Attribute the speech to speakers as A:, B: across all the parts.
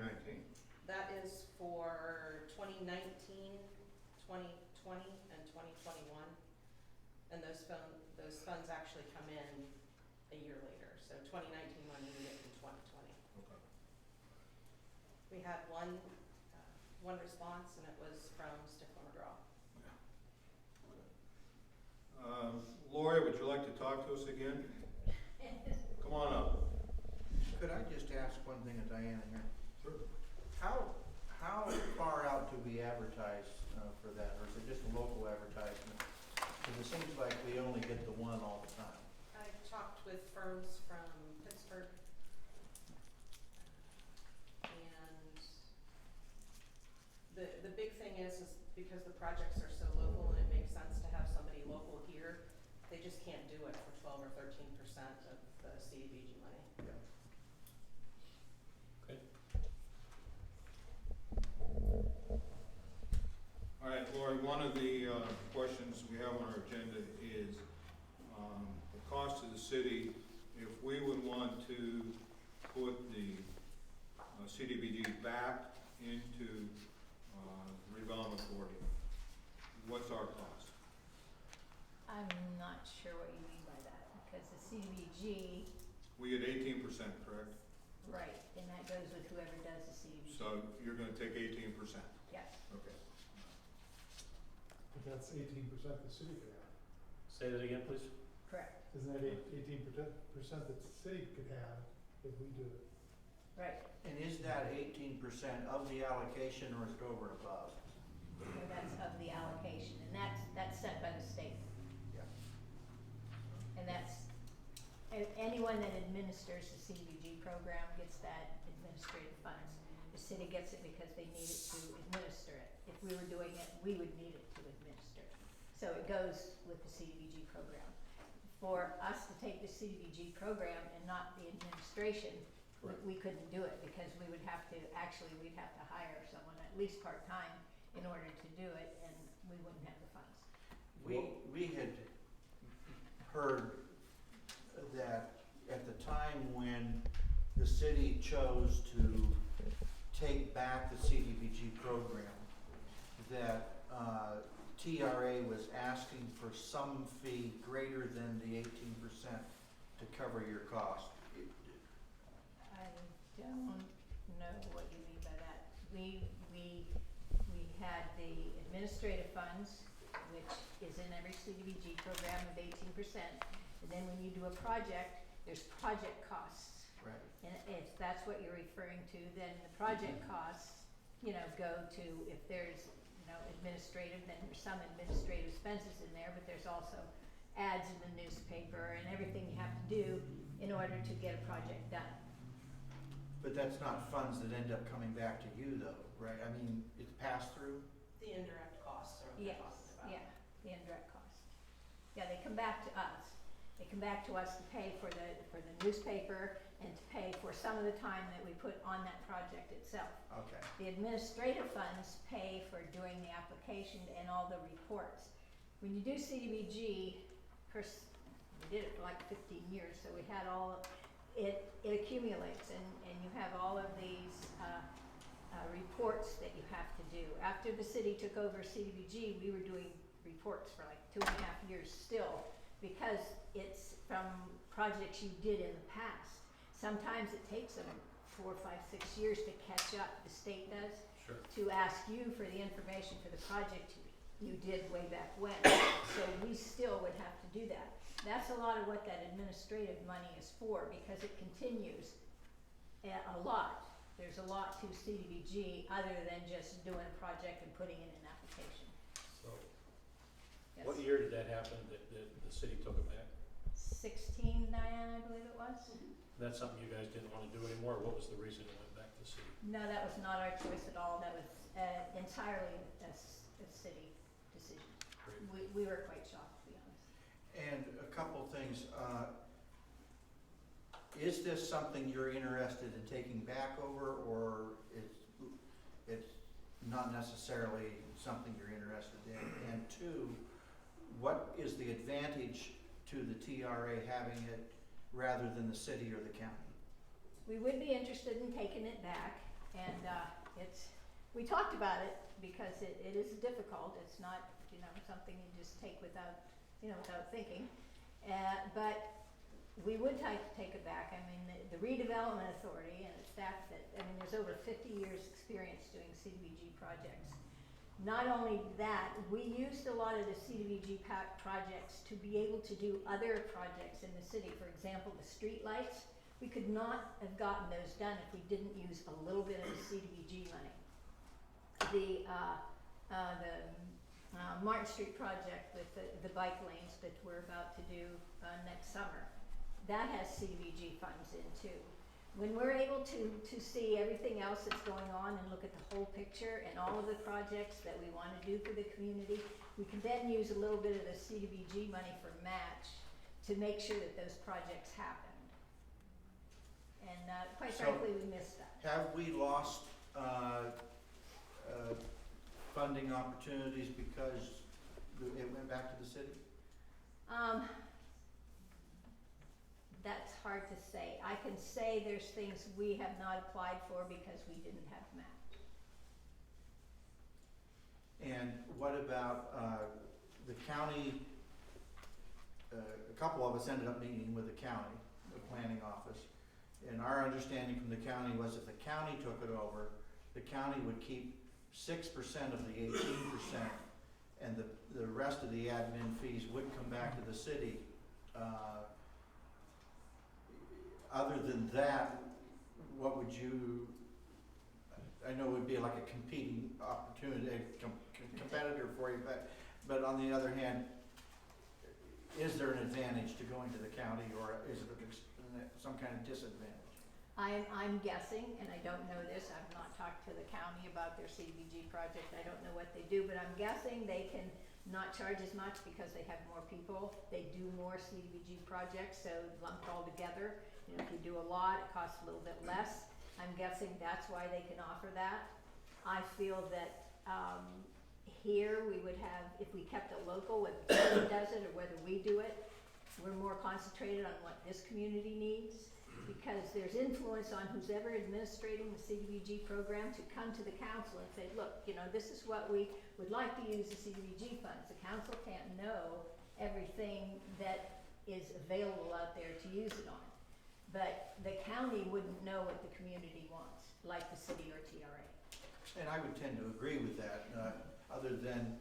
A: 2019?
B: That is for 2019, 2020, and 2021. And those funds actually come in a year later. So 2019 money we get in 2020.
A: Okay.
B: We had one response, and it was from Stifler McGraw.
A: Yeah. Lori, would you like to talk to us again? Come on up.
C: Could I just ask one thing of Diana here?
A: Sure.
C: How far out do we advertise for that, or is it just a local advertisement? Because it seems like we only get the one all the time.
B: I've talked with firms from Pittsburgh, and the big thing is because the projects are so local and it makes sense to have somebody local here, they just can't do it for 12 or 13% of the CDBG money.
C: Yeah.
D: Okay.
A: All right, Lori, one of the questions we have on our agenda is the cost to the city if we would want to put the CDBG back into revolving authority. What's our cost?
E: I'm not sure what you mean by that, because the CDBG,
A: We get 18%, correct?
E: right, and that goes with whoever does the CDBG.
A: So you're gonna take 18%?
E: Yes,
A: Okay.
F: But that's 18% the city could have.
D: Say that again, please.
E: correct,
F: Isn't that 18% that the city could have if we do it?
E: right.
C: And is that 18% of the allocation, or is it over and above?
E: So that's of the allocation, and that's set by the state.
C: Yeah.
E: And that's, anyone that administers the CDBG program gets that administrative funds. The city gets it because they need it to administer it. If we were doing it, we would need it to administer it. So it goes with the CDBG program. For us to take the CDBG program and not the administration,
D: Correct.
E: we couldn't do it because we would have to, we'd have to hire someone at least part-time in order to do it, and we wouldn't have the funds.
C: We had heard that at the time when the city chose to take back the CDBG program, that TRA was asking for some fee greater than the 18% to cover your cost.
E: I don't know what you mean by that. We had the administrative funds, which is in every CDBG program of 18%. And then when you do a project, there's project costs.
C: Right.
E: And if that's what you're referring to, then the project costs, go to, if there's, administrative, then there's some administrative expenses in there, but there's also ads in the newspaper and everything you have to do in order to get a project done.
C: But that's not funds that end up coming back to you though, right? I mean, it's passed through?
B: The indirect costs are what they're
E: Yes,
B: talking about.
E: yeah, the indirect costs. Yeah, they come back to us. They come back to us to pay for the newspaper and to pay for some of the time that we put on that project itself.
C: Okay.
E: The administrative funds pay for doing the application and all the reports. When you do CDBG, we did it for like 15 years, so we had all, it accumulates and you have all of these reports that you have to do. After the city took over CDBG, we were doing reports for like 2.5 years still, because it's from projects you did in the past. Sometimes it takes them 4, 5, 6 years to catch up, the state does,
D: Sure.
E: to ask you for the information for the project you did way back when. So we still would have to do that. That's a lot of what that administrative money is for, because it continues a lot. There's a lot to CDBG other than just doing a project and putting in an application.
D: So,
E: Yes.
D: what year did that happen, that the city took it back?
E: 16, Diane, I believe it was.
D: That's something you guys didn't want to do anymore? What was the reason it went back to the city?
E: No, that was not our choice at all. That was entirely a city decision.
D: Great.
E: We were quite shocked, to be honest.
C: And a couple things, is this something you're interested in taking back over, or it's not necessarily something you're interested in? And two, what is the advantage to the TRA having it rather than the city or the county?
E: We would be interested in taking it back. And, we talked about it because it is difficult. It's not, something you just take without thinking. But we would take it back. I mean, the redevelopment authority and its staff there's over 50 years experience doing CDBG projects. Not only that, we used a lot of the CDBG projects to be able to do other projects in the city. For example, the street lights. We could not have gotten those done if we didn't use a little bit of the CDBG money. The Martin Street project with the bike lanes that we're about to do next summer, that has CDBG funds in too. When we're able to see everything else that's going on and look at the whole picture and all of the projects that we want to do for the community, we can then use a little bit of the CDBG money for match to make sure that those projects happen. And quite
C: So,
E: frankly, we missed that.
C: Have we lost funding opportunities because it went back to the city?
E: That's hard to say. I can say there's things we have not applied for because we didn't have match.
C: And what about the county? A couple of us ended up meeting with the county, the planning office. And our understanding from the county was if the county took it over, the county would keep 6% of the 18%, and the rest of the admin fees would come back to the city. Other than that, what would you, I know it would be like a competing opportunity, a competitor for you, but on the other hand, is there an advantage to going to the county, or is it some kind of disadvantage?
E: I'm guessing, and I don't know this, I've not talked to the county about their CDBG project, I don't know what they do, but I'm guessing they can not charge as much because they have more people, they do more CDBG projects, so lumped all together, if you do a lot, it costs a little bit less. I'm guessing that's why they can offer that. I feel that here we would have, if we kept it local, whether the city does it or whether we do it, we're more concentrated on what this community needs, because there's influence on who's ever administrating the CDBG program to come to the council and say, look, this is what we would like to use the CDBG funds. The council can't know everything that is available out there to use it on. But the county wouldn't know what the community wants, like the city or TRA.
C: And I would tend to agree with that, other than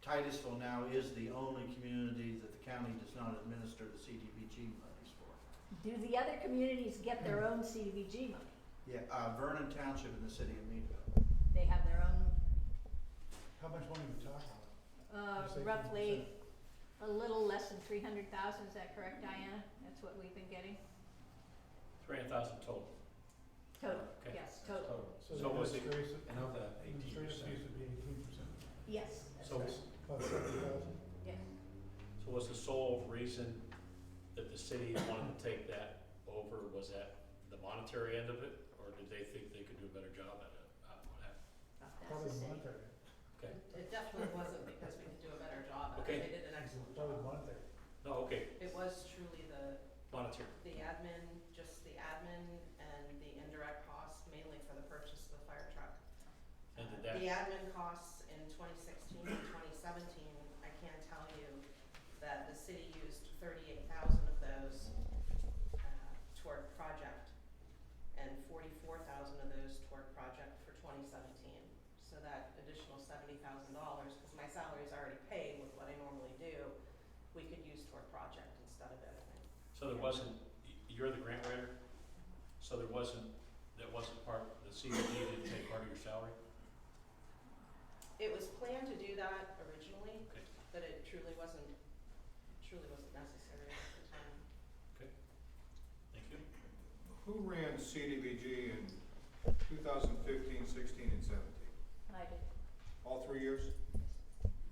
C: Titusville now is the only community that the county does not administer the CDBG monies for.
E: Do the other communities get their own CDBG money?
C: Yeah, Vernon Township in the city of Meadville.
E: They have their own,
F: How much money are we talking about? You say
E: roughly a little less than 300,000, is that correct, Diana? That's what we've been getting?
D: 300,000 total.
E: Total,
D: Okay.
E: yes, total.
D: So was it,
F: administrative-
D: and of that,
F: administrative
D: 18%.
F: fees would be 18%.
E: Yes, that's
D: So,
E: right.
F: About 70,000.
E: Yeah.
D: so was the sole reason that the city wanted to take that over, was that the monetary end of it? Or did they think they could do a better job at it?
E: That's
F: Probably
E: the
F: the
E: city.
F: monetary.
D: Okay,
B: It definitely wasn't because we could do a better job.
D: Okay.
B: They did an excellent
F: Probably
B: job.
F: monetary.
D: no, okay,
B: It was truly
D: monetary.
B: the admin, just the admin and the indirect costs, mainly for the purchase of the fire truck.
D: And did that,
B: The admin costs in 2016 and 2017, I can tell you that the city used 38,000 of those toward project, and 44,000 of those toward project for 2017. So that additional $70,000, because my salary is already paid with what I normally do, we could use toward project instead of anything.
D: so there wasn't, you're the grant writer? So that wasn't part, the CDD didn't take part of your salary?
B: It was planned to do that originally,
D: Okay.
B: but it truly wasn't necessary at the time.
D: Thank you.
A: Who ran CDBG in 2015, 16, and 17?
E: I did,
A: All 3 years?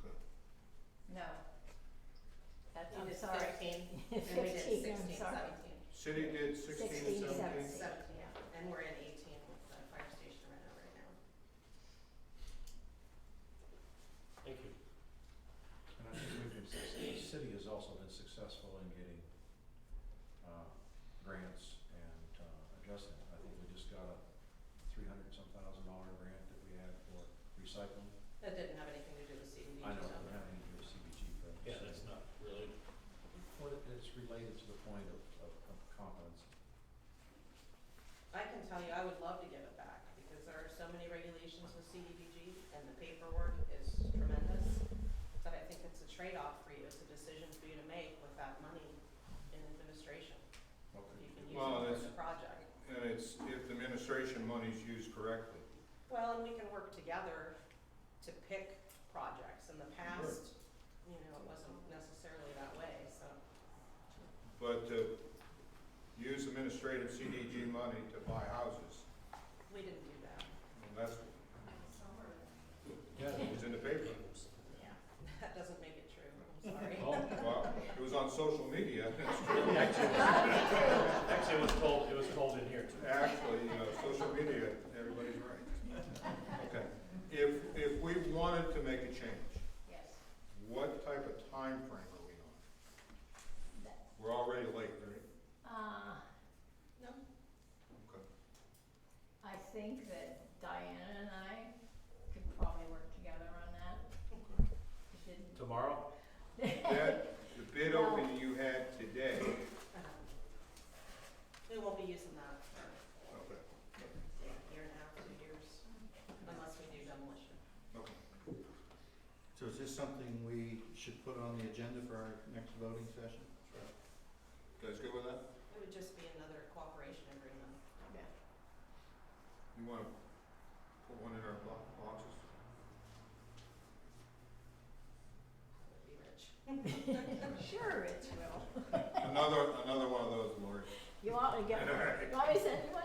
A: Good.
E: no. That's,
B: We
E: I'm
B: did
E: sorry.
B: 15, and we did
E: 15, I'm
B: 16,
E: sorry.
B: 17.
A: City did 16 and
E: 16,
A: 17?
B: 17,
E: Yeah.
B: and we're in 18 with the fire station right now.
D: Thank you.
G: And I think the city has also been successful in getting, grants and, adjusting. I think we just got a recycling?
B: That didn't have anything to do with CDBG.
G: I know,
B: so.
G: we're having to do a CBG for.
D: Yeah, that's not really,
G: Well, it's related to the point of competency.
B: I can tell you, I would love to give it back, because there are so many regulations with CDBG, and the paperwork is tremendous, that I think it's a trade-off for you, it's a decision for you to make with that money in administration.
G: Okay.
B: You can use
A: Well,
B: it for
A: that's-
B: the project.
A: And it's, if the administration money's used correctly.
B: Well, and we can work together to pick projects. In the past, you know, it wasn't necessarily that way, so.
A: But to use administrative CDG money to buy houses,
B: We didn't do that.
A: and that's,
G: Yeah,
A: it was in the paper.
E: Yeah.
B: That doesn't make it true, I'm sorry.
D: oh,
A: Well, it was on social media, it's true.
D: actually, it was told in here too.
A: Actually, social media, everybody's right. Okay, if we wanted to make a change,
E: Yes.
A: what type of time frame are we on?
E: That-
A: We're already late, right?
B: No?
A: Okay.
E: I think that Diana and I could probably work together on that. It didn't.
D: Tomorrow?
A: That, the bid opening you had today,
B: We won't be using that for
A: okay,
B: a year and a half, 2 years, unless we do demolition.
A: okay.
C: So is this something we should put on the agenda for our next voting session?
A: You guys good with that?
B: It would just be another cooperation agreement.
E: Yeah.
A: You wanna put one in our boxes?
B: That would be rich.
E: Sure, Rich will.
A: Another one of those, Lori.
E: You want me to get one? You want me to send you one?